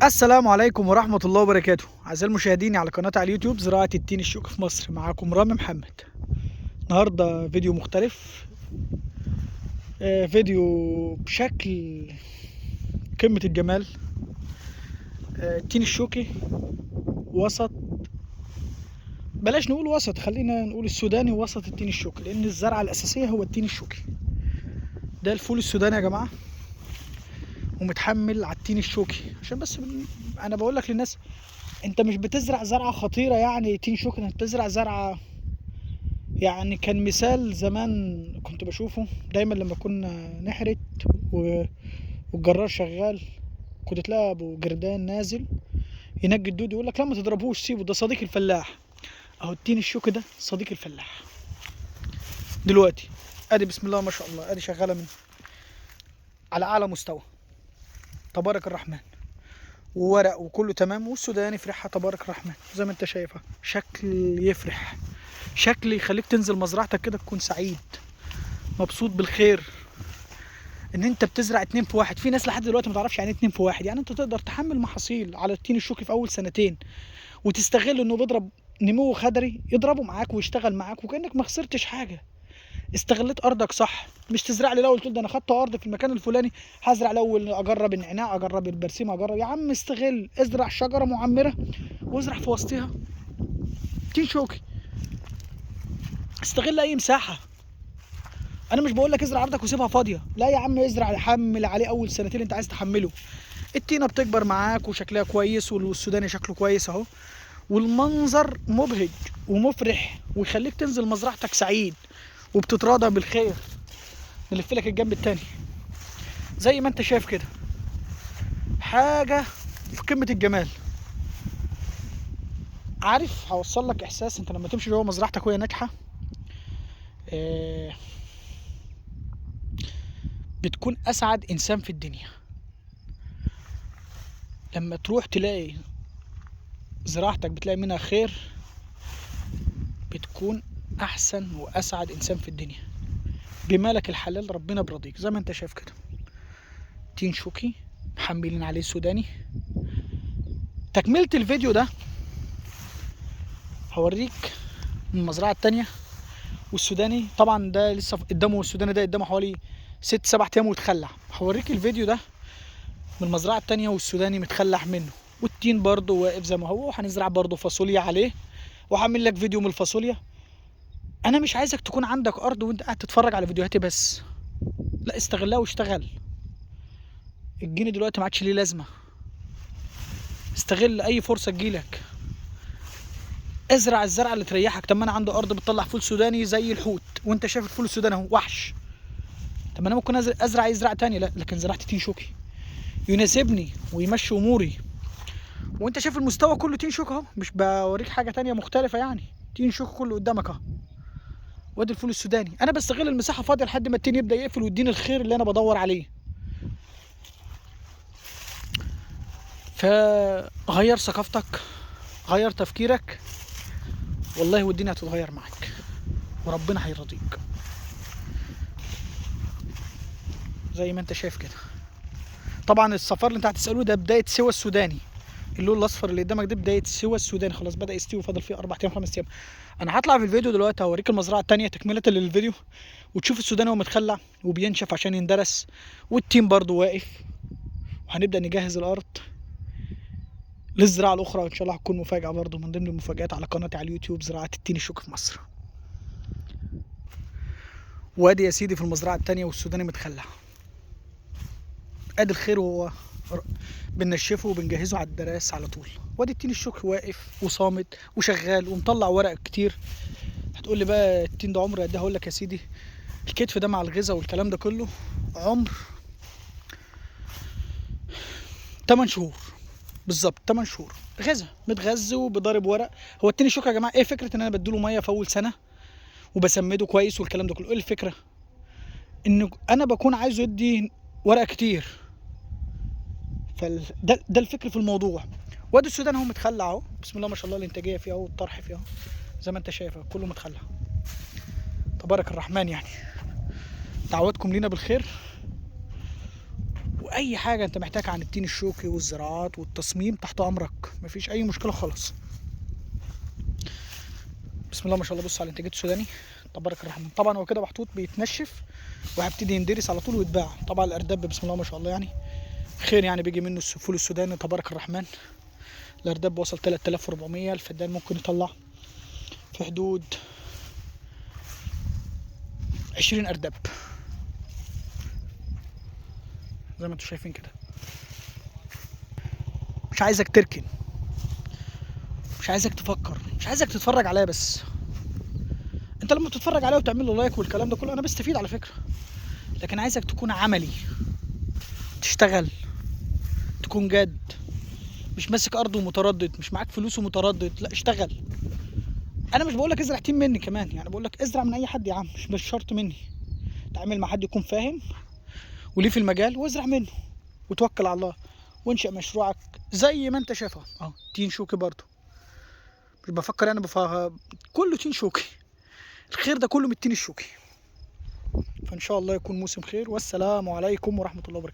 السلام عليكم ورحمة الله وبركاته. أعزائي المشاهدين على قناة على اليوتيوب زراعة التين الشوكي في مصر، معاكم رامي محمد. النهاردة فيديو مختلف، فيديو بشكل قمة الجمال. التين الشوكي وسط، بلاش نقول وسط، خلينا نقول السوداني وسط التين الشوكي، لأن الزرعة الأساسية هو التين الشوكي. ده الفول السوداني يا جماعة، ومتحمل على التين الشوكي. عشان بس أنا بقول لك للناس، أنت مش بتزرع زرعة خطيرة يعني تين شوكي، أنت بتزرع زرعة يعني. كان مثال زمان كنت بشوفه دايما لما كنا نحرت والجرار شغال، كنت تلاقي ابو جردان نازل ينجي الدود، يقول لك لا ما تضربوش، سيبه، ده صديق الفلاح. اهو التين الشوكي ده صديق الفلاح. دلوقتي ادي بسم الله ما شاء الله، ادي شغاله من على اعلى مستوى، تبارك الرحمن، وورق وكله تمام، والسوداني في ريحه تبارك الرحمن زي ما انت شايفها. شكل يفرح، شكل يخليك تنزل مزرعتك كده تكون سعيد مبسوط بالخير، ان انت بتزرع 2 في 1. في ناس لحد دلوقتي ما تعرفش يعني 2 في 1. يعني انت تقدر تحمل محاصيل على التين الشوكي في اول سنتين، وتستغل انه بيضرب نمو خضري، يضربه معاك ويشتغل معاك وكانك ما خسرتش حاجه. استغلت ارضك صح، مش تزرع لي الاول تقول ده انا خدت ارض في المكان الفلاني هزرع الاول، اجرب النعناع، اجرب البرسيم، اجرب. يا عم استغل، ازرع شجره معمره وازرع في وسطها تين شوكي. استغل اي مساحه. انا مش بقول لك ازرع ارضك وسيبها فاضيه، لا يا عم، ازرع، حمل عليه اول سنتين انت عايز تحمله. التينه بتكبر معاك وشكلها كويس، والسوداني شكله كويس اهو، والمنظر مبهج ومفرح، ويخليك تنزل مزرعتك سعيد وبتتراضى بالخير. نلف لك الجنب التاني زي ما انت شايف كده، حاجه في قمه الجمال. عارف هوصل لك احساس، انت لما تمشي جوه مزرعتك وهي ناجحه، آه، بتكون اسعد انسان في الدنيا. لما تروح تلاقي زراعتك بتلاقي منها خير، بتكون احسن واسعد انسان في الدنيا. بمالك الحلال ربنا برضيك زي ما انت شايف كده. تين شوكي محملين عليه سوداني. تكملة الفيديو ده هوريك من المزرعة التانية، والسوداني طبعا ده لسه قدامه، السوداني ده قدامه حوالي 6 7 ايام ويتخلع. هوريك الفيديو ده من المزرعة التانية والسوداني متخلع منه، والتين برضه واقف زي ما هو، وهنزرع برضه فاصوليا عليه، وهعمل لك فيديو من الفاصوليا. انا مش عايزك تكون عندك ارض وانت قاعد تتفرج على فيديوهاتي بس، لا، استغلها واشتغل. الجنيه دلوقتي ما عادش ليه لازمه. استغل اي فرصه تجيلك، ازرع الزرعه اللي تريحك. طب ما انا عندي ارض بتطلع فول سوداني زي الحوت، وانت شايف الفول السوداني اهو وحش. طب انا ممكن ازرع اي زرع تاني، لا، لكن زرعت تين شوكي يناسبني ويمشي اموري. وانت شايف المستوى كله تين شوكي اهو، مش بوريك حاجه تانية مختلفه يعني. تين شوكي كله قدامك اهو، وادي الفول السوداني. انا بستغل المساحه فاضيه لحد ما التين يبدا يقفل ويديني الخير اللي انا بدور عليه. فغير ثقافتك، غير تفكيرك، والله والدنيا هتتغير معاك وربنا هيرضيك زي ما انت شايف كده. طبعا الصفار اللي انت هتسألوه ده بداية سوى السوداني، اللون الاصفر اللي قدامك ده بداية سوى السوداني، خلاص بدأ يستوي وفاضل فيه 4 ايام 5 ايام. انا هطلع في الفيديو دلوقتي هوريك المزرعة التانية تكملة للفيديو، وتشوف السوداني وهو متخلع وبينشف عشان يندرس، والتيم برضو واقف، وهنبدأ نجهز الارض للزراعة الأخرى. وإن شاء الله هتكون مفاجأة برضو من ضمن المفاجآت على قناتي على اليوتيوب، زراعة التين الشوكي في مصر. وادي يا سيدي في المزرعة التانية والسوداني متخلع، ادي الخير، وهو بننشفه وبنجهزه على الدراس على طول. وادي التين الشوكي واقف وصامت وشغال ومطلع ورق كتير. هتقول لي بقى التين ده عمر قد ايه؟ هقول لك يا سيدي، الكتف ده مع الغذاء والكلام ده كله عمر 8 شهور بالظبط. 8 شهور غذاء، متغذي وبضارب ورق. هو التين الشوكي يا جماعه ايه فكره ان انا بديله ميه في اول سنه وبسمده كويس والكلام ده كله؟ ايه الفكره؟ ان انا بكون عايزه يدي ورق كتير، ده الفكر في الموضوع. وادي السودان اهو متخلع اهو، بسم الله ما شاء الله، الانتاجيه فيه اهو، والطرح فيه اهو زي ما انت شايف اهو، كله متخلع تبارك الرحمن يعني. دعواتكم لينا بالخير، واي حاجه انت محتاجها عن التين الشوكي والزراعات والتصميم تحت امرك، مفيش اي مشكله خالص. بسم الله ما شاء الله. بص على الانتاجات السوداني تبارك الرحمن. طبعا هو كده محطوط بيتنشف وهيبتدي يندرس على طول ويتباع. طبعا الارداب بسم الله ما شاء الله يعني خير، يعني بيجي منه الفول السوداني تبارك الرحمن. الارداب وصل 3400. الفدان ممكن يطلع في حدود 20 ارداب زي ما انتم شايفين كده. مش عايزك تركن، مش عايزك تفكر، مش عايزك تتفرج عليا بس. انت لما تتفرج عليا وتعمل له لايك والكلام ده كله انا بستفيد على فكره، لكن عايزك تكون عملي، تشتغل، تكون جاد، مش ماسك ارض ومتردد، مش معاك فلوس ومتردد، لا اشتغل. انا مش بقولك ازرع تين مني كمان، يعني بقولك ازرع من اي حد يا عم، مش شرط مني. تعامل مع حد يكون فاهم وليه في المجال وازرع منه وتوكل على الله وانشأ مشروعك زي ما انت شايفه. اه تين شوكي برضه مش بفكر انا كله تين شوكي. الخير ده كله من التين الشوكي. فان شاء الله يكون موسم خير، والسلام عليكم ورحمة الله وبركاته.